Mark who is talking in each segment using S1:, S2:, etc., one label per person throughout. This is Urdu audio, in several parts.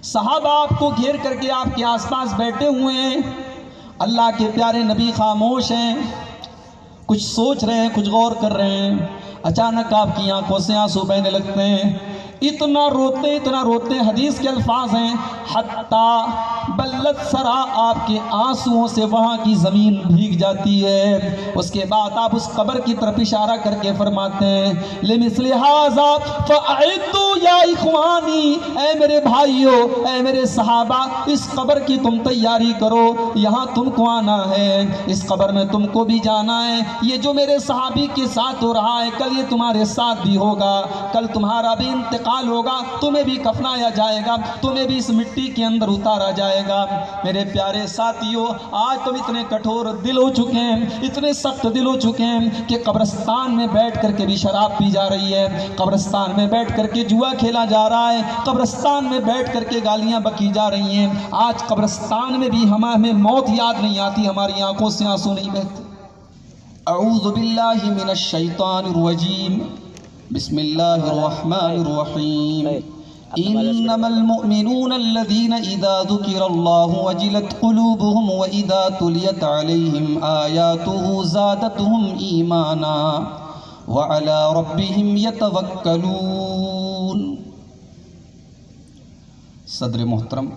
S1: صحابہ آپ کو گھیر کر کے آپ کے آس پاس بیٹھے ہوئے ہیں، اللہ کے پیارے نبی خاموش ہیں، کچھ سوچ رہے ہیں، کچھ غور کر رہے ہیں۔ اچانک آپ کی آنکھوں سے آنسو بہنے لگتے ہیں، اتنا روتے، حدیث کے الفاظ ہیں حتی بلت سرا، آپ کے آنسوؤں سے وہاں کی زمین بھیگ جاتی ہے۔ اس کے بعد آپ اس قبر کی طرف اشارہ کر کے فرماتے ہیں لمثل ھذا فاعدوا یا اخوانی، اے میرے بھائیو، اے میرے صحابہ، اس قبر کی تم تیاری کرو، یہاں تم کو آنا ہے، اس قبر میں تم کو بھی جانا ہے۔ یہ جو میرے صحابی کے ساتھ ہو رہا ہے کل یہ تمہارے ساتھ بھی ہوگا، کل تمہارا بھی انتقال ہوگا، تمہیں بھی کفنایا جائے گا، تمہیں بھی اس مٹی کے اندر اتارا جائے گا۔ میرے پیارے ساتھیو، آج تم اتنے کٹھور دل ہو چکے ہیں، اتنے سخت دل ہو چکے ہیں کہ قبرستان میں بیٹھ کر کے بھی شراب پی جا رہی ہے، قبرستان میں بیٹھ کر کے جوا کھیلا جا رہا ہے، قبرستان میں بیٹھ کر کے گالیاں بکی جا رہی ہیں۔ آج قبرستان میں بھی ہمیں موت یاد نہیں آتی، ہماری آنکھوں سے آنسو نہیں بہتے۔ اعوذ باللہ من الشیطان الرجیم، بسم اللہ الرحمن الرحیم۔ انما المؤمنون الذین اذا ذکر اللہ وجلت قلوبهم واذا تلیت علیہم آیاتہ زادتہم ایمانا وعلی ربہم یتوکلون۔ صدر محترم،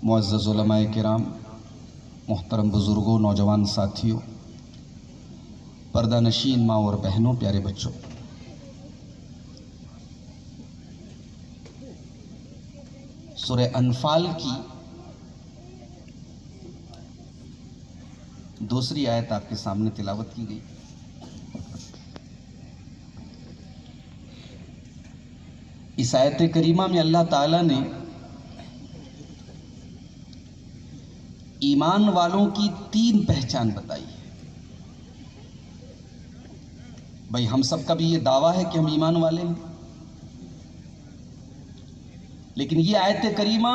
S1: معزز علماء کرام، محترم بزرگوں، نوجوان ساتھیوں، پردہ نشین ماں اور بہنوں، پیارے بچوں، سورہ انفال کی دوسری آیت آپ کے سامنے تلاوت کی گئی۔ اس آیت کریمہ میں اللہ تعالیٰ نے ایمان والوں کی 3 پہچان بتائی ہے۔ بھائی ہم سب کا بھی یہ دعویٰ ہے کہ ہم ایمان والے ہیں، لیکن یہ آیت کریمہ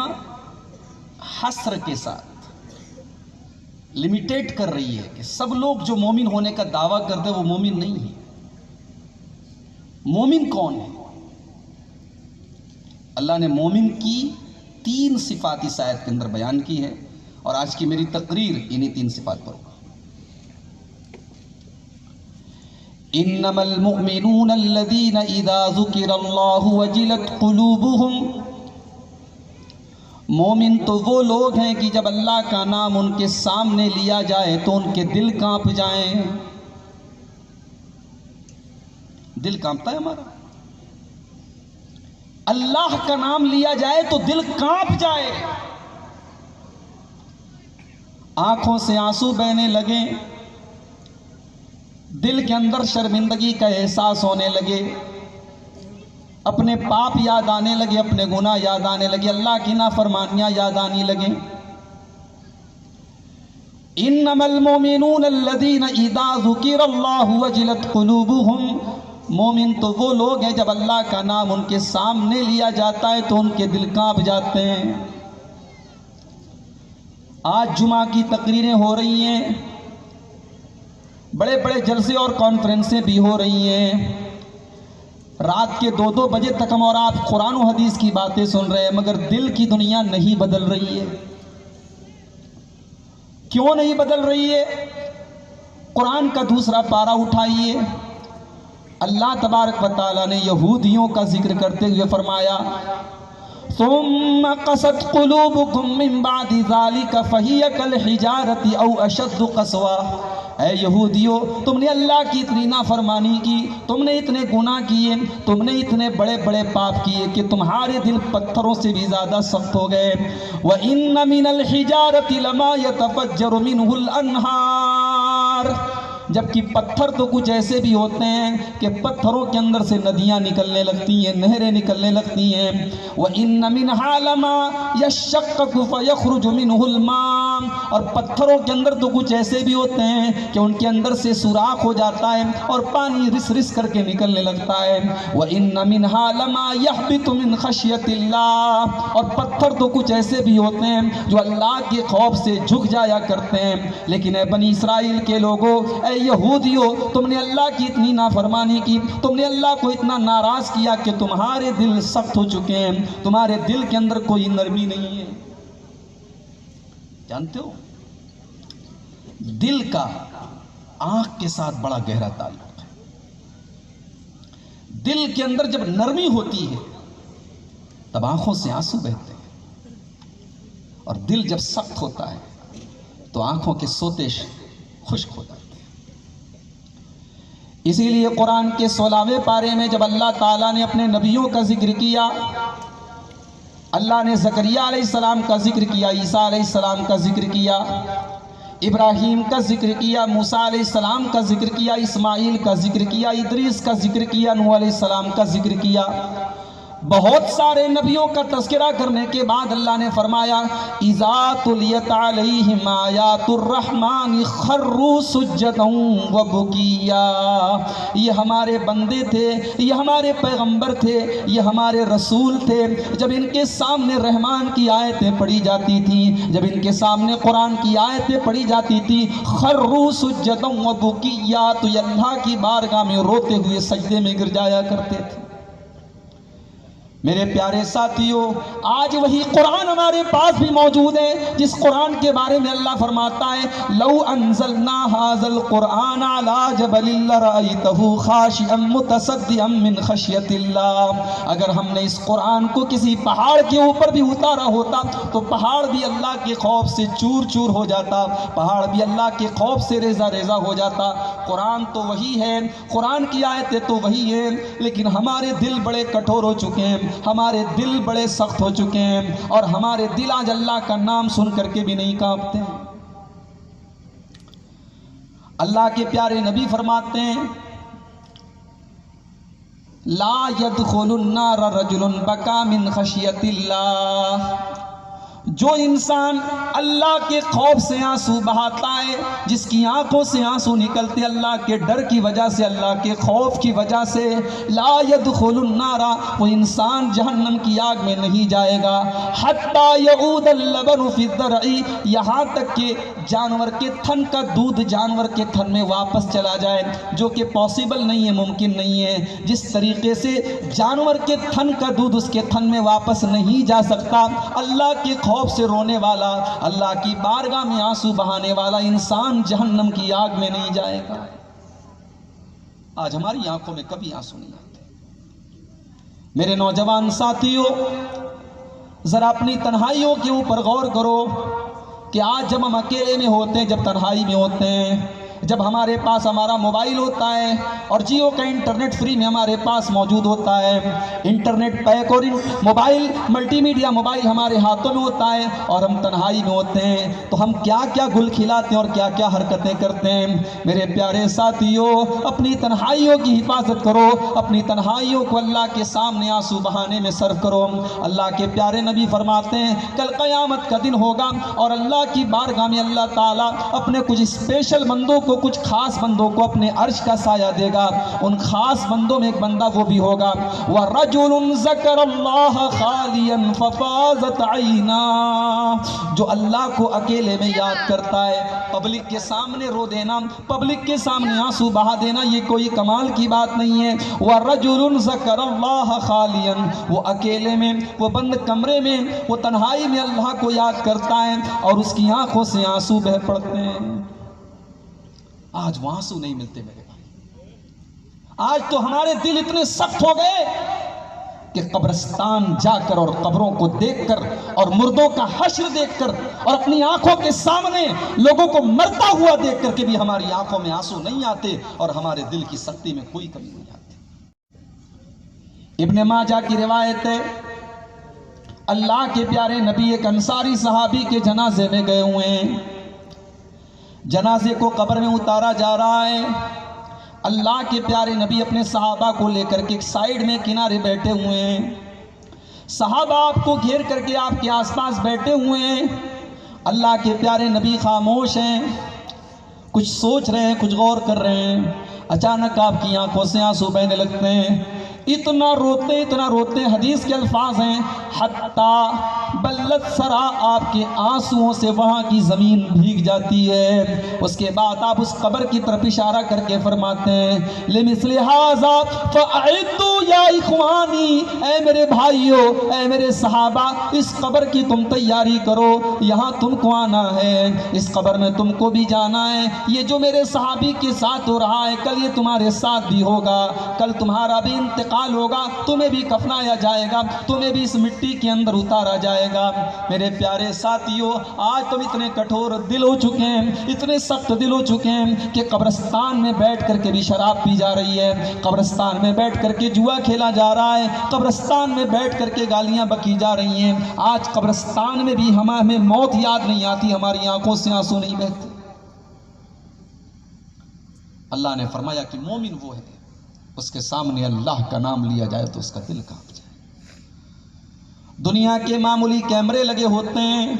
S1: حصر کے ساتھ لمیٹیڈ کر رہی ہے کہ سب لوگ جو مومن ہونے کا دعویٰ کرتے وہ مومن نہیں ہیں۔ مومن کون ہے؟ اللہ نے مومن کی 3 صفات اس آیت کے اندر بیان کی ہے، اور آج کی میری تقریر انہی 3 صفات پر ہوگا۔ انما المؤمنون الذین اذا ذکر اللہ وجلت قلوبهم، مومن تو وہ لوگ ہیں کہ جب اللہ کا نام ان کے سامنے لیا جائے تو ان کے دل کانپ جائیں۔ دل کانپتا ہے ہمارا، اللہ کا نام لیا جائے تو دل کانپ جائے، آنکھوں سے آنسو بہنے لگے، دل کے اندر شرمندگی کا احساس ہونے لگے، اپنے پاپ یاد آنے لگے، اپنے گناہ یاد آنے لگے، اللہ کی نافرمانیاں یاد آنے لگے۔ انما المؤمنون الذین اذا ذکر اللہ وجلت قلوبهم، مومن تو وہ لوگ ہیں جب اللہ کا نام ان کے سامنے لیا جاتا ہے تو ان کے دل کانپ جاتے ہیں۔ آج جمعہ کی تقریریں ہو رہی ہیں، بڑے بڑے جلسے اور کانفرنسیں بھی ہو رہی ہیں، رات کے 2-2 بجے تک ہم اور آپ قرآن و حدیث کی باتیں سن رہے ہیں، مگر دل کی دنیا نہیں بدل رہی ہے۔ کیوں نہیں بدل رہی ہے؟ قرآن کا دوسرا پارہ اٹھائیے، اللہ تبارک و تعالیٰ نے یہودیوں کا ذکر کرتے ہوئے فرمایا ثم قست قلوبكم من بعد ذلك فهي كالحجارة او اشد قسوة۔ اے یہودیو، تم نے اللہ کی اتنی نافرمانی کی، تم نے اتنے گناہ کیے، تم نے اتنے بڑے بڑے پاپ کیے کہ تمہارے دل پتھروں سے بھی زیادہ سخت ہو گئے۔ وَإِنَّ مِنَ الْحِجَارَةِ لَمَا يَتَفَجَّرُ مِنْهُ الْأَنْهَارُ، جبکہ پتھر تو کچھ ایسے بھی ہوتے ہیں کہ پتھروں کے اندر سے ندیاں نکلنے لگتی ہیں، نہریں نکلنے لگتی ہیں۔ وَإِنَّ مِنْهَا لَمَا يَشَّقَّقُ فَيَخْرُجُ مِنْهُ الْمَاءُ، اور پتھروں کے اندر تو کچھ ایسے بھی ہوتے ہیں کہ ان کے اندر سے سوراخ ہو جاتا ہے اور پانی رس رس کر کے نکلنے لگتا ہے۔ وَإِنَّ مِنْهَا لَمَا يَحْبِطُ مِنْ خَشْيَةِ اللَّهِ، اور پتھر تو کچھ ایسے بھی ہوتے ہیں جو اللہ کے خوف سے جھک جایا کرتے ہیں۔ لیکن اے بنی اسرائیل کے لوگوں، اے اے یہودیو تم نے اللہ کی اتنی نافرمانی کی، تم نے اللہ کو اتنا ناراض کیا کہ تمہارے دل سخت ہو چکے ہیں، تمہارے دل کے اندر کوئی نرمی نہیں ہے۔ جانتے ہو دل کا آنکھ کے ساتھ بڑا گہرا تعلق ہے۔ دل کے اندر جب نرمی ہوتی ہے تب آنکھوں سے آنسو بہتے ہیں، اور دل جب سخت ہوتا ہے تو آنکھوں کے سوتے خشک ہو جاتے ہیں۔ اسی لیے قرآن کے 16ویں پارے میں جب اللہ تعالیٰ نے اپنے نبیوں کا ذکر کیا، اللہ نے زکریا علیہ السلام کا ذکر کیا، عیسیٰ علیہ السلام کا ذکر کیا، ابراہیم کا ذکر کیا، موسیٰ علیہ السلام کا ذکر کیا، اسماعیل کا ذکر کیا، ادریس کا ذکر کیا، نوح علیہ السلام کا ذکر کیا، بہت سارے نبیوں کا تذکرہ کرنے کے بعد اللہ نے فرمایا اِذَا تُلِيَتْ عَلَيْهِمْ آيَاتُ الرَّحْمَنِ خَرُّوا سُجَّدًا وَبُكِيًّا۔ یہ ہمارے بندے تھے، یہ ہمارے پیغمبر تھے، یہ ہمارے رسول تھے، جب ان کے سامنے رحمان کی آیتیں پڑھی جاتی تھیں، جب ان کے سامنے قرآن کی آیتیں پڑھی جاتی تھی، خَرُّوا سُجَّدًا وَبُكِيًّا، تو یہ اللہ کی بارگاہ میں روتے ہوئے سجدے میں گر جایا کرتے تھے۔ میرے پیارے ساتھیوں، آج وہی قرآن ہمارے پاس بھی موجود ہے جس قرآن کے بارے میں اللہ فرماتا ہے لو انزلنا هذا القرآن على جبل لرأيته خاشعا متصدعا من خشیت اللہ۔ اگر ہم نے اس قرآن کو کسی پہاڑ کے اوپر بھی اتارا ہوتا تو پہاڑ بھی اللہ کے خوف سے چور چور ہو جاتا، پہاڑ بھی اللہ کے خوف سے ریزہ ریزہ ہو جاتا۔ قرآن تو وہی ہے، قرآن کی آیتیں تو وہی ہیں، لیکن ہمارے دل بڑے کٹھور ہو چکے ہیں، ہمارے دل بڑے سخت ہو چکے ہیں، اور ہمارے دل آج اللہ کا نام سن کر کے بھی نہیں کانپتے ہیں۔ اللہ کے پیارے نبی فرماتے ہیں لا يدخل النار رجل بكى من خشیت اللہ۔ جو انسان اللہ کے خوف سے آنسو بہاتا ہے، جس کی آنکھوں سے آنسو نکلتے اللہ کے ڈر کی وجہ سے، اللہ کے خوف کی وجہ سے، لا يدخل النار، وہ انسان جہنم کی آگ میں نہیں جائے گا، حتی یعود اللبن فی الضرع، یہاں تک کہ جانور کے تھن کا دودھ جانور کے تھن میں واپس چلا جائے، جو کہ پاسبل نہیں ہے، ممکن نہیں ہے۔ جس طریقے سے جانور کے تھن کا دودھ اس کے تھن میں واپس نہیں جا سکتا، اللہ کے خوف سے رونے والا، اللہ کی بارگاہ میں آنسو بہانے والا انسان جہنم کی آگ میں نہیں جائے گا۔ آج ہماری آنکھوں میں کبھی آنسو نہیں آتے۔ میرے نوجوان ساتھیوں، ذرا اپنی تنہائیوں کے اوپر غور کرو کہ آج جب ہم اکیلے میں ہوتے ہیں، جب تنہائی میں ہوتے ہیں، جب ہمارے پاس ہمارا موبائل ہوتا ہے اور جیو کا انٹرنیٹ فری میں ہمارے پاس موجود ہوتا ہے، انٹرنیٹ پیک اور موبائل ملٹی میڈیا موبائل ہمارے ہاتھوں میں ہوتا ہے، اور ہم تنہائی میں ہوتے ہیں، تو ہم کیا کیا گل کھلاتے ہیں اور کیا کیا حرکتیں کرتے ہیں۔ میرے پیارے ساتھیوں، اپنی تنہائیوں کی حفاظت کرو، اپنی تنہائیوں کو اللہ کے سامنے آنسو بہانے میں صرف کرو۔ اللہ کے پیارے نبی فرماتے ہیں کل قیامت کا دن ہوگا اور اللہ کی بارگاہ میں اللہ تعالیٰ اپنے کچھ اسپیشل بندوں کو، کچھ خاص بندوں کو اپنے عرش کا سایہ دے گا۔ ان خاص بندوں میں ایک بندہ وہ بھی ہوگا وَرَجُلٌ ذَكَرَ اللَّهَ خَالِيًا فَفَاضَتْ عَيْنَاهُ، جو اللہ کو اکیلے میں یاد کرتا ہے۔ پبلک کے سامنے رو دینا، پبلک کے سامنے آنسو بہا دینا، یہ کوئی کمال کی بات نہیں ہے۔ وَرَجُلٌ ذَكَرَ اللَّهَ خَالِيًا، وہ اکیلے میں، وہ بند کمرے میں، وہ تنہائی میں اللہ کو یاد کرتا ہے اور اس کی آنکھوں سے آنسو بہہ پڑتے ہیں۔ آج وہ آنسو نہیں ملتے میرے بھائی۔ آج تو ہمارے دل اتنے سخت ہو گئے کہ قبرستان جا کر اور قبروں کو دیکھ کر اور مردوں کا حشر دیکھ کر اور اپنی آنکھوں کے سامنے لوگوں کو مرتا ہوا دیکھ کر کے بھی ہماری آنکھوں میں آنسو نہیں آتے اور ہمارے دل کی سختی میں کوئی کمی نہیں آتی۔ ابن ماجہ کی روایت ہے، اللہ کے پیارے نبی ایک انصاری صحابی کے جنازے میں گئے ہوئے ہیں، جنازے کو قبر میں اتارا جا رہا ہے، اللہ کے پیارے نبی اپنے صحابہ کو لے کر کے ایک سائیڈ میں کنارے بیٹھے ہوئے ہیں، صحابہ آپ کو گھیر کر کے آپ کے آس پاس بیٹھے ہوئے ہیں، اللہ کے پیارے نبی خاموش ہیں، کچھ سوچ رہے ہیں، کچھ غور کر رہے ہیں۔ اچانک آپ کی آنکھوں سے آنسو بہنے لگتے ہیں، اتنا روتے حدیث کے الفاظ ہیں حتی بلت سرا، آپ کے آنسوؤں سے وہاں کی زمین بھیگ جاتی ہے۔ اس کے بعد آپ اس قبر کی طرف اشارہ کر کے فرماتے ہیں لمثل ھذا فاعدوا یا اخوانی، اے میرے بھائیو، اے میرے صحابہ، اس قبر کی تم تیاری کرو، یہاں تم کو آنا ہے، اس قبر میں تم کو بھی جانا ہے۔ یہ جو میرے صحابی کے ساتھ ہو رہا ہے کل یہ تمہارے ساتھ بھی ہوگا، کل تمہارا بھی انتقال ہوگا، تمہیں بھی کفنایا جائے گا، تمہیں بھی اس مٹی کے اندر اتارا جائے گا۔ میرے پیارے ساتھیو، آج تم اتنے کٹھور دل ہو چکے ہیں، اتنے سخت دل ہو چکے ہیں کہ قبرستان میں بیٹھ کر کے بھی شراب پی جا رہی ہے، قبرستان میں بیٹھ کر کے جوا کھیلا جا رہا ہے، قبرستان میں بیٹھ کر کے گالیاں بکی جا رہی ہیں۔ آج قبرستان میں بھی ہمیں موت یاد نہیں آتی، ہماری آنکھوں سے آنسو نہیں بہتے۔ اللہ نے فرمایا کہ مومن وہ ہے اس کے سامنے اللہ کا نام لیا جائے تو اس کا دل کانپ جائے۔ دنیا کے معمولی کیمرے لگے ہوتے ہیں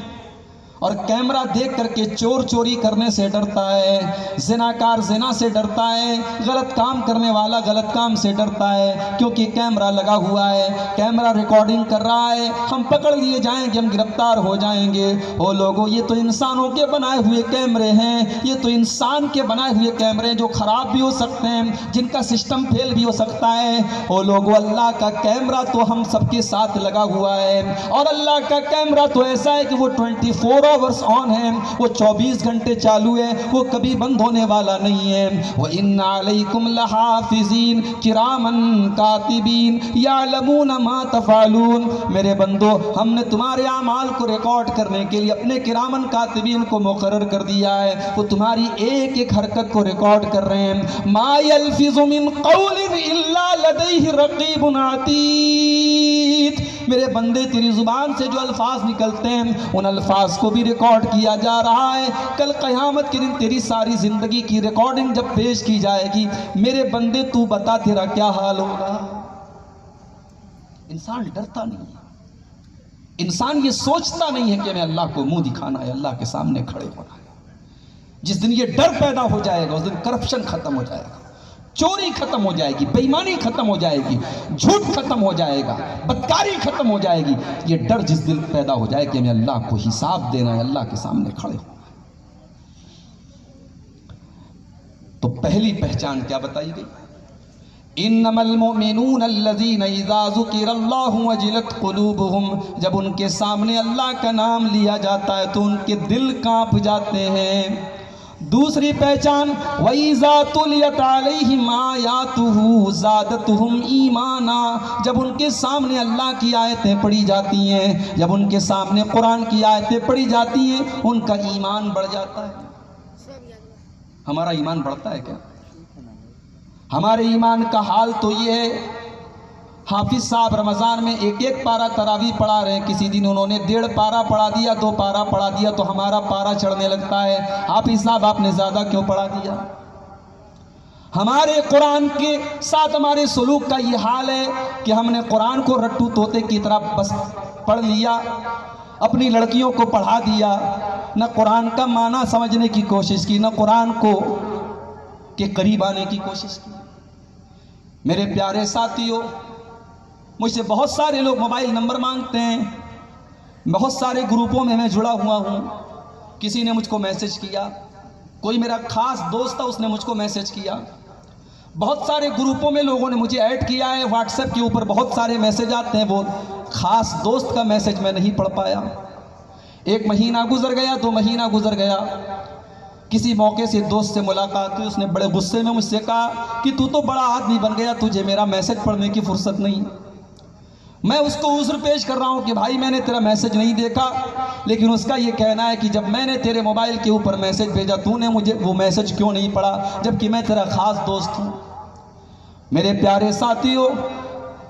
S1: اور کیمرہ دیکھ کر کے چور چوری کرنے سے ڈرتا ہے، زناکار زنا سے ڈرتا ہے، غلط کام کرنے والا غلط کام سے ڈرتا ہے، کیونکہ کیمرہ لگا ہوا ہے، کیمرہ ریکارڈنگ کر رہا ہے، ہم پکڑ لیے جائیں گے، ہم گرفتار ہو جائیں گے۔ او لوگوں، یہ تو انسانوں کے بنائے ہوئے کیمرے ہیں، یہ تو انسان کے بنائے ہوئے کیمرے جو خراب بھی ہو سکتے ہیں، جن کا سسٹم فیل بھی ہو سکتا ہے۔ او لوگوں، اللہ کا کیمرہ تو ہم سب کے ساتھ لگا ہوا ہے، اور اللہ کا کیمرہ تو ایسا ہے کہ وہ 24 آورس آن ہے، وہ 24 گھنٹے چالو ہے، وہ کبھی بند ہونے والا نہیں ہے۔ وَإِنَّ عَلَيْكُمْ لَحَافِظِينَ كِرَامًا كَاتِبِينَ يَعْلَمُونَ مَا تَفْعَلُونَ، میرے بندو، ہم نے تمہارے اعمال کو ریکارڈ کرنے کے لیے اپنے کرامن کاتبین کو مقرر کر دیا ہے، وہ تمہاری ایک ایک حرکت کو ریکارڈ کر رہے ہیں۔ مَا يَلْفِظُ مِنْ قَوْلٍ إِلَّا لَدَيْهِ رَقِيبٌ عَتِيدٌ، میرے بندے تیری زبان سے جو الفاظ نکلتے ہیں ان الفاظ کو بھی ریکارڈ کیا جا رہا ہے۔ کل قیامت کے دن تیری ساری زندگی کی ریکارڈنگ جب پیش کی جائے گی، میرے بندے تو بتا تیرا کیا حال ہوگا۔ انسان ڈرتا نہیں ہے، انسان یہ سوچتا نہیں ہے کہ میں اللہ کو منہ دکھانا ہے، اللہ کے سامنے کھڑے ہونا ہے۔ جس دن یہ ڈر پیدا ہو جائے گا اس دن کرپشن ختم ہو جائے گا، چوری ختم ہو جائے گی، بے ایمانی ختم ہو جائے گی، جھوٹ ختم ہو جائے گا، بدکاری ختم ہو جائے گی۔ یہ ڈر جس دل پیدا ہو جائے کہ میں اللہ کو حساب دینا ہے، اللہ کے سامنے کھڑے ہوں۔ تو پہلی پہچان کیا بتائی گئی؟ انما المؤمنون الذین اذا ذکر اللہ وجلت قلوبہم، جب ان کے سامنے اللہ کا نام لیا جاتا ہے تو ان کے دل کانپ جاتے ہیں۔ دوسری پہچان وَإِذَا تُلِيَتْ عَلَيْهِمْ آيَاتُهُ زَادَتْهُمْ ایمانا، جب ان کے سامنے اللہ کی آیتیں پڑھی جاتی ہیں، جب ان کے سامنے قرآن کی آیتیں پڑھی جاتی ہیں، ان کا ایمان بڑھ جاتا ہے۔ ہمارا ایمان بڑھتا ہے کیا؟ ہمارے ایمان کا حال تو یہ ہے، حافظ صاحب رمضان میں ایک ایک پارہ تراویح پڑھا رہے ہیں، کسی دن انہوں نے 1.5 پارہ پڑھا دیا، 2 پارہ پڑھا دیا تو ہمارا پارہ چڑھنے لگتا ہے۔ حافظ صاحب آپ نے زیادہ کیوں پڑھا دیا؟ ہمارے قرآن کے ساتھ ہمارے سلوک کا یہ حال ہے کہ ہم نے قرآن کو رٹو طوطے کی طرح بس پڑھ لیا، اپنی لڑکیوں کو پڑھا دیا، نہ قرآن کا معنی سمجھنے کی کوشش کی، نہ قرآن کو کے قریب آنے کی کوشش کی۔ میرے پیارے ساتھیوں، مجھ سے بہت سارے لوگ موبائل نمبر مانگتے ہیں، بہت سارے گروپوں میں میں جڑا ہوا ہوں، کسی نے مجھ کو میسج کیا، کوئی میرا خاص دوست تھا اس نے مجھ کو میسج کیا، بہت سارے گروپوں میں لوگوں نے مجھے ایڈ کیا ہے، واٹس ایپ کے اوپر بہت سارے میسج آتے ہیں، وہ خاص دوست کا میسج میں نہیں پڑھ پایا۔ 1 مہینہ گزر گیا، 2 مہینہ گزر گیا، کسی موقع سے دوست سے ملاقات ہوئی، اس نے بڑے غصے میں مجھ سے کہا کہ تو بڑا آدمی بن گیا، تجھے میرا میسج پڑھنے کی فرصت نہیں۔ میں اس کو عذر پیش کر رہا ہوں کہ بھائی میں نے تیرا میسج نہیں دیکھا، لیکن اس کا یہ کہنا ہے کہ جب میں نے تیرے موبائل کے اوپر میسج بھیجا تو نے مجھے وہ میسج کیوں نہیں پڑھا، جبکہ میں تیرا خاص دوست ہوں۔ میرے پیارے ساتھیوں،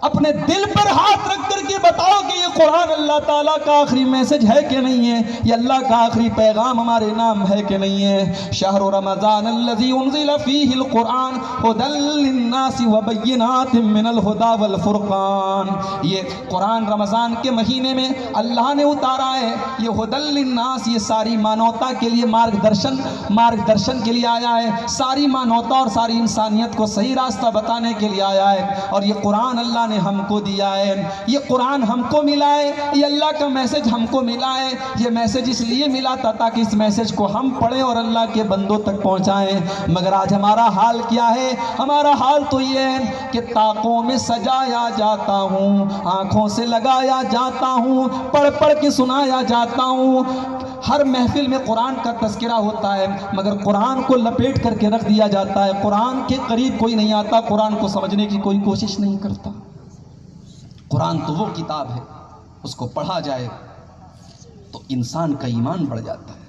S1: اپنے دل پر ہاتھ رکھ کر کے بتاؤ کہ یہ قرآن اللہ تعالیٰ کا آخری میسج ہے کہ نہیں ہے؟ یہ اللہ کا آخری پیغام ہمارے نام ہے کہ نہیں ہے؟ شہر رمضان الذی انزل فیہ القرآن ھدی للناس وبینات من الہدی والفرقان، یہ قرآن رمضان کے مہینے میں اللہ نے اتارا ہے، یہ ھدی للناس، یہ ساری مانوتا کے لیے مارگ درشن کے لیے آیا ہے، ساری مانوتا اور ساری انسانیت کو صحیح راستہ بتانے کے لیے آیا ہے، اور یہ قرآن اللہ نے ہم کو دیا ہے، یہ قرآن ہم کو ملا ہے، یہ اللہ کا میسج ہم کو ملا ہے۔ یہ میسج اس لیے ملا تھا تاکہ اس میسج کو ہم پڑھیں اور اللہ کے بندوں تک پہنچائیں، مگر آج ہمارا حال کیا ہے؟ ہمارا حال تو یہ ہے کہ طاقوں میں سجایا جاتا ہوں، آنکھوں سے لگایا جاتا ہوں، پڑھ پڑھ کے سنایا جاتا ہوں، ہر محفل میں قرآن کا تذکرہ ہوتا ہے، مگر قرآن کو لپیٹ کر کے رکھ دیا جاتا ہے، قرآن کے قریب کوئی نہیں آتا، قرآن کو سمجھنے کی کوئی کوشش نہیں کرتا۔ قرآن تو وہ کتاب ہے، اس کو پڑھا جائے تو انسان کا ایمان بڑھ جاتا ہے،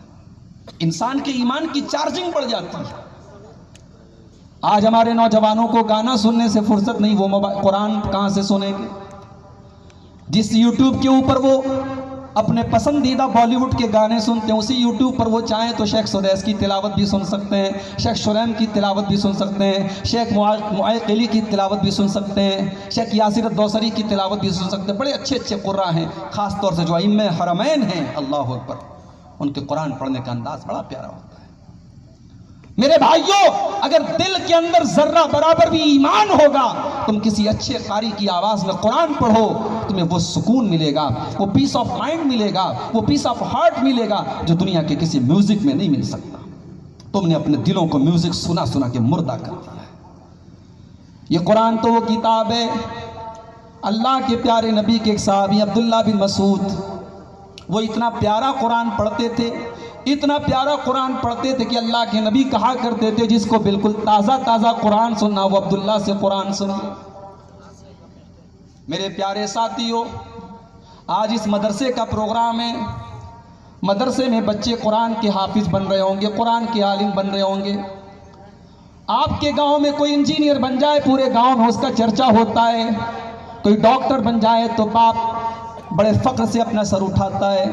S1: انسان کے ایمان کی چارجنگ بڑھ جاتی ہے۔ آج ہمارے نوجوانوں کو گانا سننے سے فرصت نہیں، وہ قرآن کہاں سے سنیں گے؟ جس یوٹیوب کے اوپر وہ اپنے پسندیدہ بالی ووڈ کے گانے سنتے ہیں، اسی یوٹیوب پر وہ چاہیں تو شیخ سدیس کی تلاوت بھی سن سکتے ہیں، شیخ شریم کی تلاوت بھی سن سکتے ہیں، شیخ معائق علی کی تلاوت بھی سن سکتے ہیں، شیخ یاسر الدوسری کی تلاوت بھی سن سکتے ہیں۔ بڑے اچھے اچھے قراء ہیں، خاص طور سے جو ائمہ حرمین ہیں، اللہ اکبر، ان کے قرآن پڑھنے کا انداز بڑا پیارا ہوتا ہے۔ میرے بھائیوں، اگر دل کے اندر ذرہ برابر بھی ایمان ہوگا، تم کسی اچھے قاری کی آواز میں قرآن پڑھو، تمہیں وہ سکون ملے گا، وہ پیس آف مائنڈ ملے گا، وہ پیس آف ہارٹ ملے گا جو دنیا کے کسی میوزک میں نہیں مل سکتا۔ تم نے اپنے دلوں کو میوزک سنا سنا کے مردہ کر دیا ہے۔ یہ قرآن تو وہ کتاب ہے، اللہ کے پیارے نبی کے ایک صحابی عبداللہ بن مسعود، وہ اتنا پیارا قرآن پڑھتے تھے، اتنا پیارا قرآن پڑھتے تھے کہ اللہ کے نبی کہا کرتے تھے جس کو بالکل تازہ تازہ قرآن سننا وہ عبداللہ سے قرآن سن۔ میرے پیارے ساتھیوں، آج اس مدرسے کا پروگرام ہے، مدرسے میں بچے قرآن کے حافظ بن رہے ہوں گے، قرآن کے عالم بن رہے ہوں گے۔ آپ کے گاؤں میں کوئی انجینئر بن جائے، پورے گاؤں میں اس کا چرچا ہوتا ہے، کوئی ڈاکٹر بن جائے تو باپ بڑے فخر سے اپنا سر اٹھاتا ہے،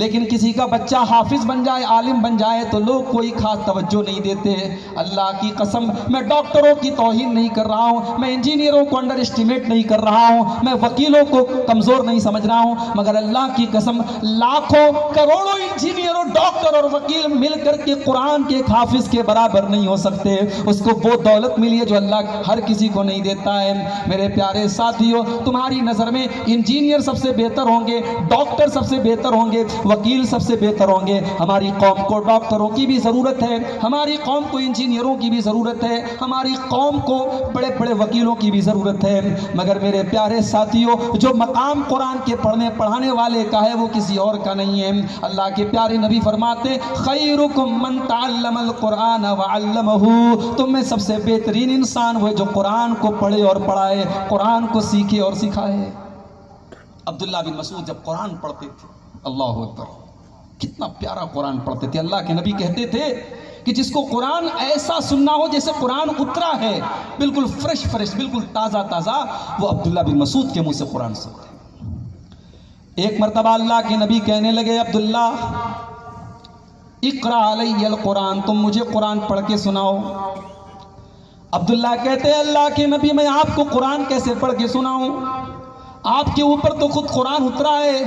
S1: لیکن کسی کا بچہ حافظ بن جائے، عالم بن جائے تو لوگ کوئی خاص توجہ نہیں دیتے۔ اللہ کی قسم، میں ڈاکٹروں کی توہین نہیں کر رہا ہوں، میں انجینئروں کو انڈر اسٹیمیٹ نہیں کر رہا ہوں، میں وکیلوں کو کمزور نہیں سمجھ رہا ہوں، مگر اللہ کی قسم لاکھوں کروڑوں انجینئر اور ڈاکٹر اور وکیل مل کر کے قرآن کے ایک حافظ کے برابر نہیں ہو سکتے۔ اس کو وہ دولت ملی ہے جو اللہ ہر کسی کو نہیں دیتا ہے۔ میرے پیارے ساتھیوں، تمہاری نظر میں انجینئر سب سے بہتر ہوں گے، ڈاکٹر سب سے بہتر ہوں گے، وکیل سب سے بہتر ہوں گے۔ ہماری قوم کو ڈاکٹروں کی بھی ضرورت ہے، ہماری قوم کو انجینئروں کی بھی ضرورت ہے، ہماری قوم کو بڑے بڑے وکیلوں کی بھی ضرورت ہے، مگر میرے پیارے ساتھیوں، جو مقام قرآن کے پڑھنے پڑھانے والے کا ہے وہ کسی اور کا نہیں ہے۔ اللہ کے پیارے نبی فرماتے خیرکم من تعلم القرآن وعلمہ، تم میں سب سے بہترین انسان وہ ہے جو قرآن کو پڑھے اور پڑھائے، قرآن کو سیکھے اور سکھائے۔ عبداللہ بن مسعود جب قرآن پڑھتے تھے، اللہ اکبر، کتنا پیارا قرآن پڑھتے تھے۔ اللہ کے نبی کہتے تھے کہ جس کو قرآن ایسا سننا ہو جیسے قرآن اترا ہے، بالکل فریش بالکل تازہ تازہ، وہ عبداللہ بن مسعود کے منہ سے قرآن سنتے۔ ایک مرتبہ اللہ کے نبی کہنے لگے، عبداللہ اقرا علی القرآن، تم مجھے قرآن پڑھ کے سناؤ۔ عبداللہ کہتے ہیں اللہ کے نبی میں آپ کو قرآن کیسے پڑھ کے سناؤں؟ آپ کے اوپر تو خود قرآن اترا ہے،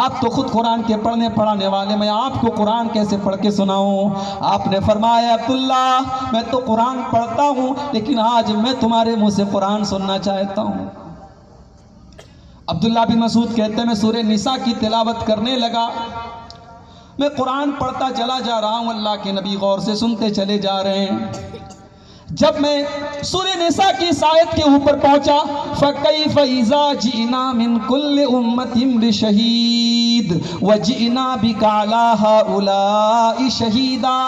S1: آپ تو خود قرآن کے پڑھنے پڑھانے والے، میں آپ کو قرآن کیسے پڑھ کے سناؤں؟ آپ نے فرمایا عبداللہ میں تو قرآن پڑھتا ہوں لیکن آج میں تمہارے منہ سے قرآن سننا چاہتا ہوں۔ عبداللہ بن مسعود کہتے ہیں میں سورہ نساء کی تلاوت کرنے لگا، میں قرآن پڑھتا چلا جا رہا ہوں، اللہ کے نبی غور سے سنتے چلے جا رہے ہیں۔ جب میں سورہ نساء کی اس آیت کے اوپر پہنچا، فَكَيْفَ إِذَا جِئْنَا مِن كُلِّ أُمَّةٍ بِشَهِيدٍ وَجِئْنَا بِكَ عَلَىٰ هَٰؤُلَاءِ شَهِيدًا،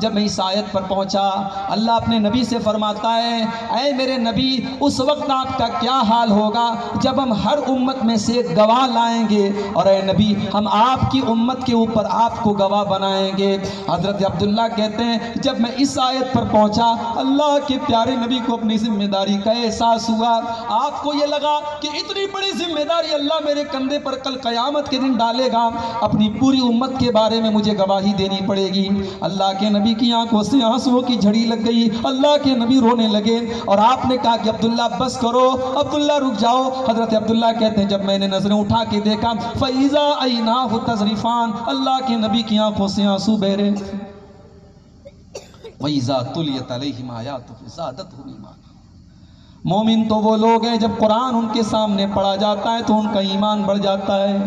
S1: جب میں اس آیت پر پہنچا اللہ اپنے نبی سے فرماتا ہے اے میرے نبی اس وقت آپ کا کیا حال ہوگا جب ہم ہر امت میں سے ایک گواہ لائیں گے اور اے نبی ہم آپ کی امت کے اوپر آپ کو گواہ بنائیں گے۔ حضرت عبداللہ کہتے ہیں جب میں اس آیت پر پہنچا اللہ کے پیارے نبی کو اپنی ذمہ داری کا احساس ہوا۔ آپ کو یہ لگا کہ اتنی بڑی ذمہ داری اللہ میرے کندھے پر کل قیامت کے دن ڈالے گا، اپنی پوری امت کے بارے میں مجھے گواہی دینی پڑے گی۔ اللہ کے نبی کی آنکھوں سے آنسوؤں کی جھڑی لگ گئی، اللہ کے نبی رونے لگے اور آپ نے کہا کہ عبداللہ بس کرو، عبداللہ رک جاؤ۔ حضرت عبداللہ کہتے ہیں جب میں نے نظریں اٹھا کے دیکھا فَإِذَا عَيْنَاهُ تَذْرِفَانِ، اللہ کے نبی کی آنکھوں سے آنسو بہ رہے تھے۔ وَإِذَا تُلِيَتْ عَلَيْهِمْ آيَاتُهُ زَادَتْهُمْ ایمانا، مومن تو وہ لوگ ہیں جب قرآن ان کے سامنے پڑھا جاتا ہے تو ان کا ایمان بڑھ جاتا ہے۔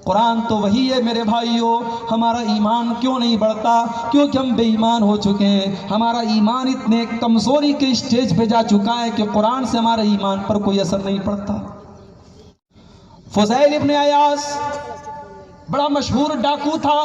S1: قرآن تو وہی ہے میرے بھائیو، ہمارا ایمان کیوں نہیں بڑھتا؟ کیونکہ ہم بے ایمان ہو چکے ہیں، ہمارا ایمان اتنے کمزوری کے اسٹیج پہ جا چکا ہے کہ قرآن سے ہمارے ایمان پر کوئی اثر نہیں پڑتا۔ فضیل ابن عیاض بڑا مشہور ڈاکو تھا،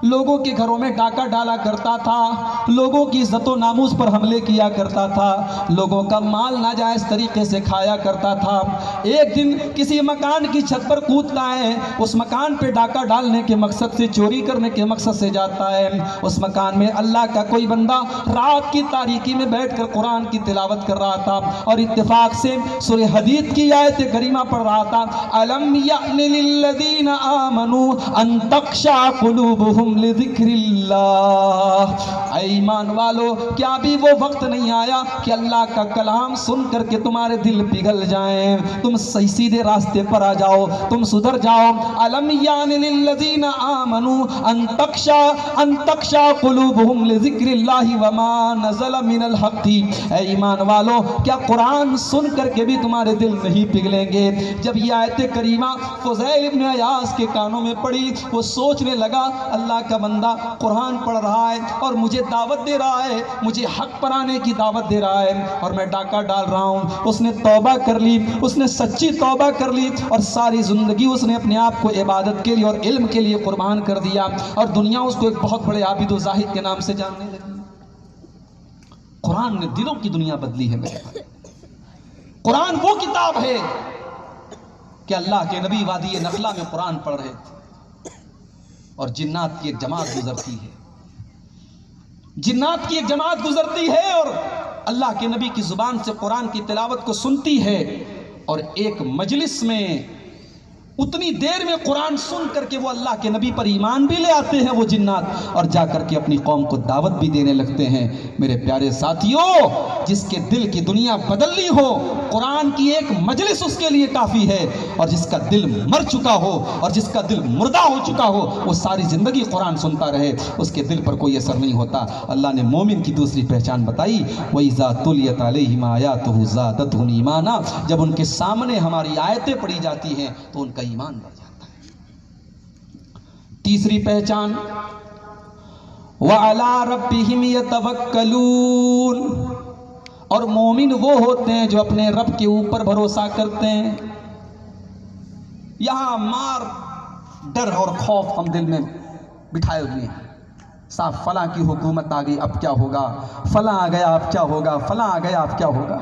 S1: لوگوں کے گھروں میں ڈاکہ ڈالا کرتا تھا، لوگوں کی عزت و ناموس پر حملے کیا کرتا تھا، لوگوں کا مال ناجائز طریقے سے کھایا کرتا تھا۔ ایک دن کسی مکان کی چھت پر کودتا ہے، اس مکان پہ ڈاکہ ڈالنے کے مقصد سے، چوری کرنے کے مقصد سے جاتا ہے۔ اس مکان میں اللہ کا کوئی بندہ رات کی تاریکی میں بیٹھ کر قرآن کی تلاوت کر رہا تھا اور اتفاق سے سورہ حدید کی آیت کریمہ پڑھ رہا تھا، أَلَمْ يَأْنِ لِلَّذِينَ آمَنُوا أَن تَخْشَعَ قُلُوبُهُمْ لِذِكْرِ اللَّهِ، اے ایمان والو کیا ابھی وہ وقت نہیں آیا کہ اللہ کا کلام سن کر کے تمہارے دل پگھل جائیں، تم صحیح سیدھے راستے پر آ جاؤ، تم سدھر جاؤ۔ أَلَمْ يَأْنِ لِلَّذِينَ آمَنُوا أَن تَخْشَعَ قُلُوبُهُمْ لِذِكْرِ اللَّهِ وَمَا نَزَلَ مِنَ الْحَقِّ، اے ایمان والو کیا قرآن سن کر کے بھی تمہارے دل نہیں پگھلیں گے؟ جب یہ آیت کریمہ فضیل ابن عیاض کے کانوں میں پڑی، وہ سوچنے لگا اللہ کا بندہ قرآن پڑھ رہا ہے اور مجھے دعوت دے رہا ہے، مجھے حق پر آنے کی دعوت دے رہا ہے اور میں ڈاکہ ڈال رہا ہوں۔ اس نے توبہ کر لی، اس نے سچی توبہ کر لی اور ساری زندگی اس نے اپنے آپ کو عبادت کے لیے اور علم کے لیے قربان کر دیا اور دنیا اس کو ایک بہت بڑے عابد و زاہد کے نام سے جاننے لگی۔ قرآن نے دلوں کی دنیا بدلی ہے میرے بھائی۔ قرآن وہ کتاب ہے کہ اللہ کے نبی وادی نخلا میں قرآن پڑھ رہے تھے اور جنات کی ایک جماعت گزرتی ہے، جنات کی ایک جماعت گزرتی ہے اور اللہ کے نبی کی زبان سے قرآن کی تلاوت کو سنتی ہے اور ایک مجلس میں اتنی دیر میں قرآن سن کر کے وہ اللہ کے نبی پر ایمان بھی لے آتے ہیں وہ جنات اور جا کر کے اپنی قوم کو دعوت بھی دینے لگتے ہیں۔ میرے پیارے ساتھیوں، جس کے دل کی دنیا بدلنی ہو قرآن کی ایک مجلس اس کے لیے کافی ہے، اور جس کا دل مر چکا ہو اور جس کا دل مردہ ہو چکا ہو وہ ساری زندگی قرآن سنتا رہے، اس کے دل پر کوئی اثر نہیں ہوتا۔ اللہ نے مومن کی دوسری پہچان بتائی، وَإِذَا تُلِيَتْ عَلَيْهِمْ آيَاتُهُ زَادَتْهُمْ ایمانا، جب ان کے سامنے ہماری آیتیں پڑھی جاتی ہیں تو ان کا ایمان بڑھ جاتا ہے۔ تیسری پہچان، وَعَلَىٰ رَبِّهِمْ يَتَوَكَّلُونَ، اور مومن وہ ہوتے ہیں جو اپنے رب کے اوپر بھروسہ کرتے ہیں۔ یہاں مار ڈر اور خوف ہم دل میں بٹھائے ہوئے ہیں، صاحب فلاں کی حکومت آ گئی اب کیا ہوگا، فلاں آ گیا اب کیا ہوگا، فلاں آ گیا اب کیا ہوگا۔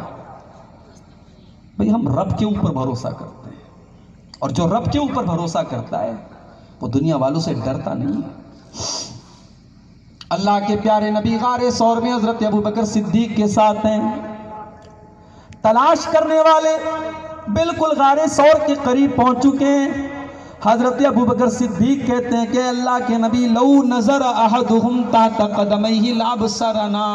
S1: بھئی ہم رب کے اوپر بھروسہ کرتے ہیں، اور جو رب کے اوپر بھروسہ کرتا ہے وہ دنیا والوں سے ڈرتا نہیں ہے۔ اللہ کے پیارے نبی غار ثور میں حضرت ابوبکر صدیق کے ساتھ ہیں، تلاش کرنے والے بالکل غار ثور کے قریب پہنچ چکے ہیں۔ حضرت ابوبکر صدیق کہتے ہیں کہ اللہ کے نبی لو نظر احدہم تحت قدمیہ لابصرنا،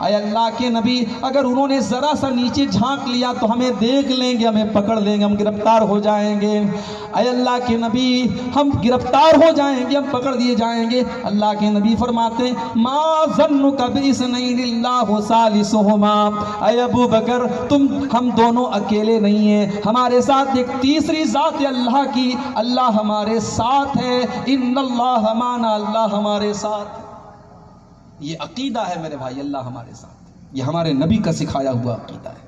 S1: اے اللہ کے نبی اگر انہوں نے ذرا سا نیچے جھانک لیا تو ہمیں دیکھ لیں گے، ہمیں پکڑ لیں گے، ہم گرفتار ہو جائیں گے۔ اے اللہ کے نبی ہم گرفتار ہو جائیں گے، ہم پکڑ دیے جائیں گے۔ اللہ کے نبی فرماتے ما ظنک باثنین اللہ ثالثہما، اے ابو بکر ہم دونوں اکیلے نہیں ہیں، ہمارے ساتھ ایک تیسری ذات اللہ کی، اللہ ہمارے ساتھ ہے، ان اللہ معنا، اللہ ہمارے ساتھ۔ یہ عقیدہ ہے میرے بھائی، اللہ ہمارے ساتھ، یہ ہمارے نبی کا سکھایا ہوا عقیدہ ہے۔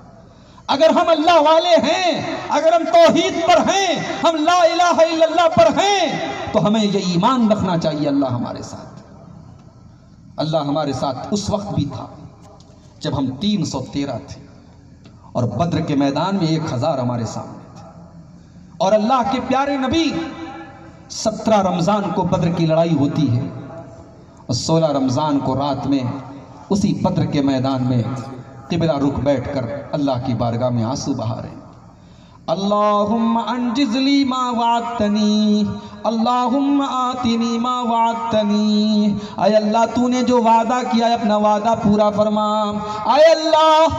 S1: اگر ہم اللہ والے ہیں، اگر ہم توحید پر ہیں، ہم لا الہ الا اللہ پر ہیں، تو ہمیں یہ ایمان رکھنا چاہیے اللہ ہمارے ساتھ۔ اللہ ہمارے ساتھ اس وقت بھی تھا جب ہم 313 تھے اور بدر کے میدان میں 1000 ہمارے سامنے تھے، اور اللہ کے پیارے نبی 17 رمضان کو بدر کی لڑائی ہوتی ہے اور 16 رمضان کو رات میں اسی بدر کے میدان میں قبلہ رخ بیٹھ کر اللہ کی بارگاہ میں آنسو بہا رہے ہیں۔ اللہم انجز لی ما وعدتنی، اللہم آتنی ما وعدتنی، اے اللہ تو نے جو وعدہ کیا ہے اپنا وعدہ پورا فرما۔ اے اللہ،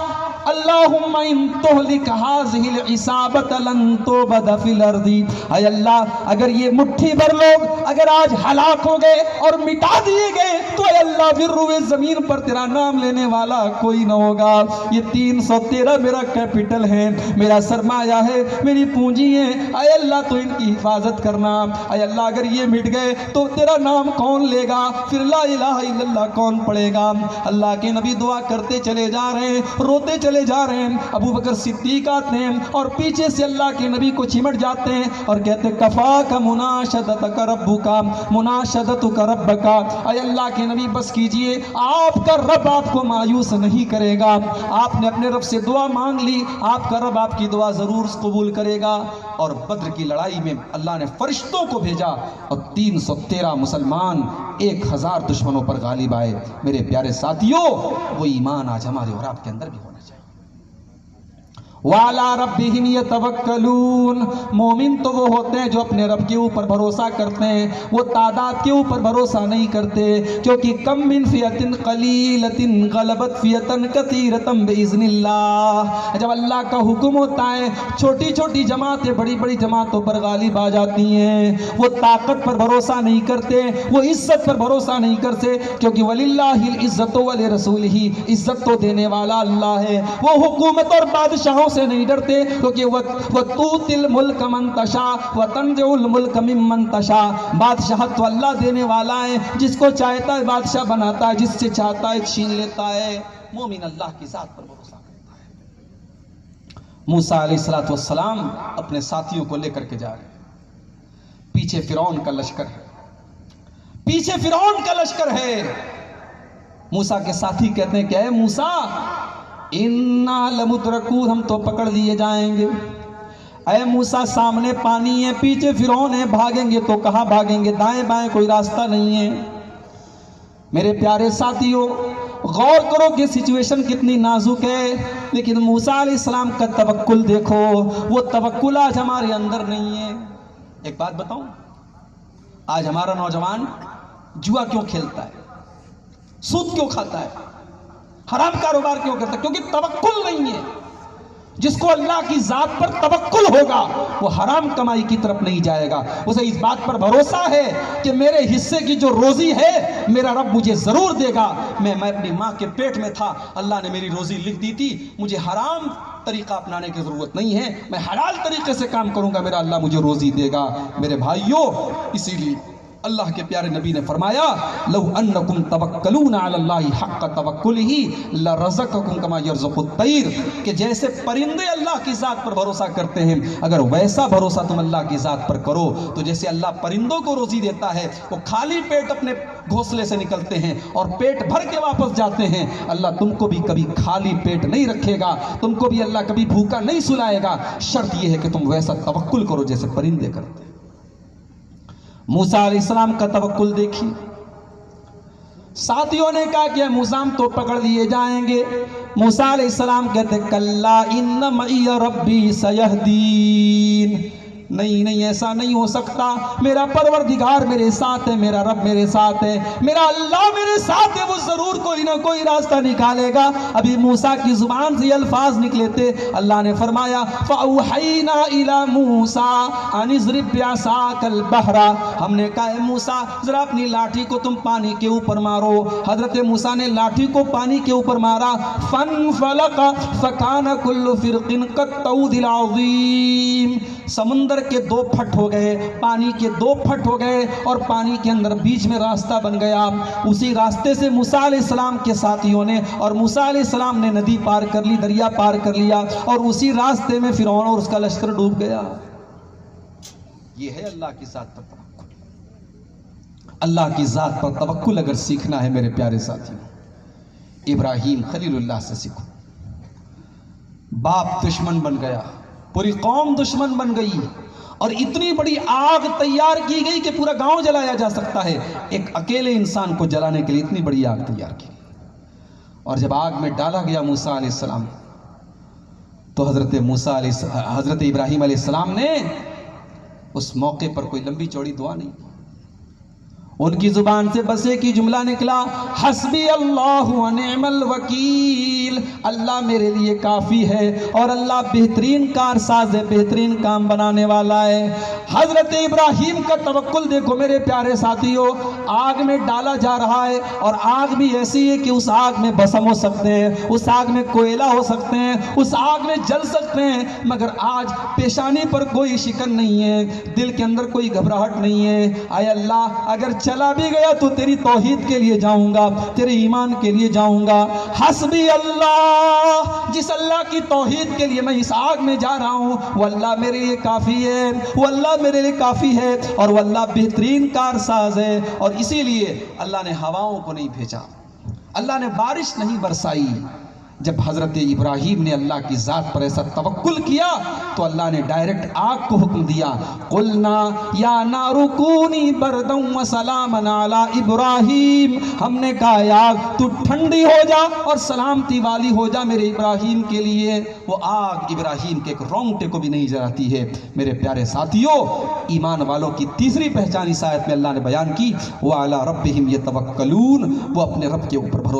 S1: اللہم ان تہلک ہذہ العصابۃ لن تعبد فی الارض، اے اللہ اگر یہ مٹھی بھر لوگ اگر آج ہلاک ہو گئے اور مٹا دیے گئے تو اے اللہ پھر روئے زمین پر تیرا نام لینے والا کوئی نہ ہوگا۔ یہ 313 میرا کیپٹل ہے، میرا سرمایہ ہے، میری پونجی ہے، اے اللہ تو ان کی حفاظت کرنا۔ اے اللہ اگر یہ مٹ گئے تو تیرا نام کون لے گا، پھر لا الہ الا اللہ کون پڑھے گا۔ اللہ کے نبی دعا کرتے چلے جا رہے ہیں، روتے چلے جا رہے ہیں۔ ابو بکر صدیق آتے ہیں اور پیچھے سے اللہ کے نبی کو چمٹ جاتے ہیں اور کہتے کفاک مناشدتک ربک، مناشدتک ربک، اے اللہ کے نبی بس کیجئے، آپ کا رب آپ کو مایوس نہیں کرے گا۔ آپ نے اپنے رب سے دعا مانگ لی، آپ کا رب آپ کی دعا ضرور قبول کرے گا۔ اور بدر کی لڑائی میں اللہ نے فرشتوں کو بھیجا اور 313 مسلمان 1000 دشمنوں پر غالب آئے۔ میرے پیارے ساتھیوں، وہ ایمان آج ہمارے اور آپ کے اندر بھی ہونا چاہیے۔ وَعَلَىٰ رَبِّهِمْ يَتَوَكَّلُونَ، مومن تو وہ ہوتے ہیں جو اپنے رب کے اوپر بھروسہ کرتے ہیں، وہ تعداد کے اوپر بھروسہ نہیں کرتے، کیونکہ کم من فِیَةٍ قَلِیلَةٍ غَلَبَتْ فِیَةً کَثِیرَةً بِإِذْنِ اللہ۔ جب اللہ کا حکم ہوتا ہے چھوٹی چھوٹی جماعتیں بڑی بڑی جماعتوں پر غالب آ جاتی ہیں۔ وہ طاقت پر بھروسہ نہیں کرتے، وہ عزت پر بھروسہ نہیں کرتے، کیونکہ وَلِلَّهِ الْعِزَّةُ وَلِرَسُولِهِ، عزت تو دینے والا اللہ ہے۔ وہ حکومت اور بادشاہوں سے نہیں ڈرتے، کیونکہ وَتُؤْتِي الْمُلْكَ مَن تَشَاءُ وَتَنزِعُ الْمُلْكَ مِمَّن تَشَاءُ، بادشاہت تو اللہ دینے والا ہے، جس کو چاہتا ہے بادشاہ بناتا ہے، جس سے چاہتا ہے چھین لیتا ہے۔ مومن اللہ کی ذات پر بھروسہ کرتا ہے۔ موسیٰ علیہ السلام اپنے ساتھیوں کو لے کر کے جا رہے ہیں، پیچھے فرعون کا لشکر ہے، پیچھے فرعون کا لشکر ہے۔ موسیٰ کے ساتھی کہتے ہیں کہ اے موسیٰ اِنَّا لَمُدْرَکُونَ، ہم تو پکڑ لیے جائیں گے۔ اے موسیٰ سامنے پانی ہے، پیچھے فرعون ہے، بھاگیں گے تو کہاں بھاگیں گے، دائیں بائیں کوئی راستہ نہیں ہے۔ میرے پیارے ساتھیوں، غور کرو کہ سچویشن کتنی نازک ہے، لیکن موسیٰ علیہ السلام کا توکل دیکھو، وہ توکل آج ہمارے اندر نہیں ہے۔ ایک بات بتاؤں، آج ہمارا نوجوان جوا کیوں کھیلتا ہے، سود کیوں کھاتا ہے، حرام کاروبار کیوں کرتا ہے؟ کیونکہ توکل نہیں ہے۔ جس کو اللہ کی ذات پر توکل ہوگا وہ حرام کمائی کی طرف نہیں جائے گا، اسے اس بات پر بھروسہ ہے کہ میرے حصے کی جو روزی ہے میرا رب مجھے ضرور دے گا۔ میں اپنی ماں کے پیٹ میں تھا، اللہ نے میری روزی لکھ دی تھی، مجھے حرام طریقہ اپنانے کی ضرورت نہیں ہے، میں حلال طریقے سے کام کروں گا، میرا اللہ مجھے روزی دے گا۔ میرے بھائیوں، اسی لیے اللہ کے پیارے نبی نے فرمایا لو انکم توکلون علی اللہ حق توکلہ لرزقکم کما یرزق الطیر، کہ جیسے پرندے اللہ کی ذات پر بھروسہ کرتے ہیں، اگر ویسا بھروسہ تم اللہ کی ذات پر کرو تو جیسے اللہ پرندوں کو روزی دیتا ہے، وہ خالی پیٹ اپنے گھونسلے سے نکلتے ہیں اور پیٹ بھر کے واپس جاتے ہیں، اللہ تم کو بھی کبھی خالی پیٹ نہیں رکھے گا، تم کو بھی اللہ کبھی بھوکا نہیں سلائے گا، شرط یہ ہے کہ تم ویسا توکل کرو جیسے پرندے کرتے ہیں۔ موسیٰ علیہ السلام کا توکل دیکھی، ساتھیوں نے کہا کہ موسیٰ ہم تو پکڑ لیے جائیں گے۔ موسیٰ علیہ السلام کہتے کلا ان معی ربی سیہدین، نہیں ایسا نہیں ہو سکتا، میرا پروردگار میرے ساتھ ہے، میرا رب میرے ساتھ ہے، میرا اللہ میرے ساتھ ہے، وہ ضرور کوئی نہ کوئی راستہ نکالے گا۔ ابھی موسیٰ کی زبان سے الفاظ نکلے تھے، اللہ نے فرمایا فَأَوْحَيْنَا إِلَى مُوسَىٰ أَنِ اضْرِب بِعَصَاكَ الْبَحْرَ، ہم نے کہا اے موسیٰ ذرا اپنی لاٹھی کو تم پانی کے اوپر مارو۔ حضرت موسیٰ نے لاٹھی کو پانی کے اوپر مارا، فَانْفَلَقَ فَكَانَ كُلُّ فِرْقٍ كَالطَّوْدِ الْعَظِيمِ، سمندر کے 2 پھٹ ہو گئے، پانی کے 2 پھٹ ہو گئے اور پانی کے اندر بیچ میں راستہ بن گیا۔ اسی راستے سے موسیٰ علیہ السلام کے ساتھیوں نے اور موسیٰ علیہ السلام نے ندی پار کر لی، دریا پار کر لیا، اور اسی راستے میں فرعون اور اس کا لشکر ڈوب گیا۔ یہ ہے اللہ کی ذات پر توکل۔ اللہ کی ذات پر توکل اگر سیکھنا ہے میرے پیارے ساتھیوں، ابراہیم خلیل اللہ سے سیکھو۔ باپ دشمن بن گیا، پوری قوم دشمن بن گئی، اور اتنی بڑی آگ تیار کی گئی کہ پورا گاؤں جلایا جا سکتا ہے، ایک اکیلے انسان کو جلانے کے لیے اتنی بڑی آگ تیار کی۔ اور جب آگ میں ڈالا گیا موسیٰ علیہ السلام، تو حضرت ابراہیم علیہ السلام نے اس موقع پر کوئی لمبی چوڑی دعا نہیں، ان کی زبان سے بس ایک ہی جملہ نکلا، حسبی اللہ و نعم الوکیل، اللہ میرے لیے کافی ہے اور اللہ بہترین کارساز ہے، بہترین کام بنانے والا ہے۔ حضرت ابراہیم کا توکل دیکھو میرے پیارے ساتھیوں، آگ میں ڈالا جا رہا ہے، اور آگ بھی ایسی ہے کہ اس آگ میں بھسم ہو سکتے ہیں، اس آگ میں کوئلہ ہو سکتے ہیں، اس آگ میں جل سکتے ہیں، مگر آج پیشانی پر کوئی شکن نہیں ہے، دل کے اندر کوئی گھبراہٹ نہیں ہے۔ اے اللہ، اگر چلا بھی گیا تو تیری توحید کے لیے جاؤں گا، تیرے ایمان کے لیے جاؤں گا۔ حسبی اللہ، جس اللہ کی توحید کے لیے میں اس آگ میں جا رہا ہوں، وہ اللہ میرے لیے کافی ہے، وہ اللہ میرے لیے کافی ہے، اور وہ اللہ بہترین کارساز ہے۔ اور اسی لیے اللہ نے ہواؤں کو نہیں بھیجا، اللہ نے بارش نہیں برسائی۔ جب حضرت ابراہیم نے اللہ کی ذات پر ایسا توکل کیا تو اللہ نے ڈائریکٹ آگ کو حکم دیا، قلنا یا نار کونی بردا وسلاما علی ابراہیم، ہم نے کہا اے آگ تو ٹھنڈی ہو جا اور سلامتی والی ہو جا میرے ابراہیم کے لیے۔ وہ آگ ابراہیم کے ایک رونگٹے کو بھی نہیں جلاتی ہے۔ میرے پیارے ساتھیوں، ایمان والوں کی تیسری پہچان اس آیت میں اللہ نے بیان کی، وعلی ربہم یتوکلون، وہ اپنے رب کے اوپر بھروسہ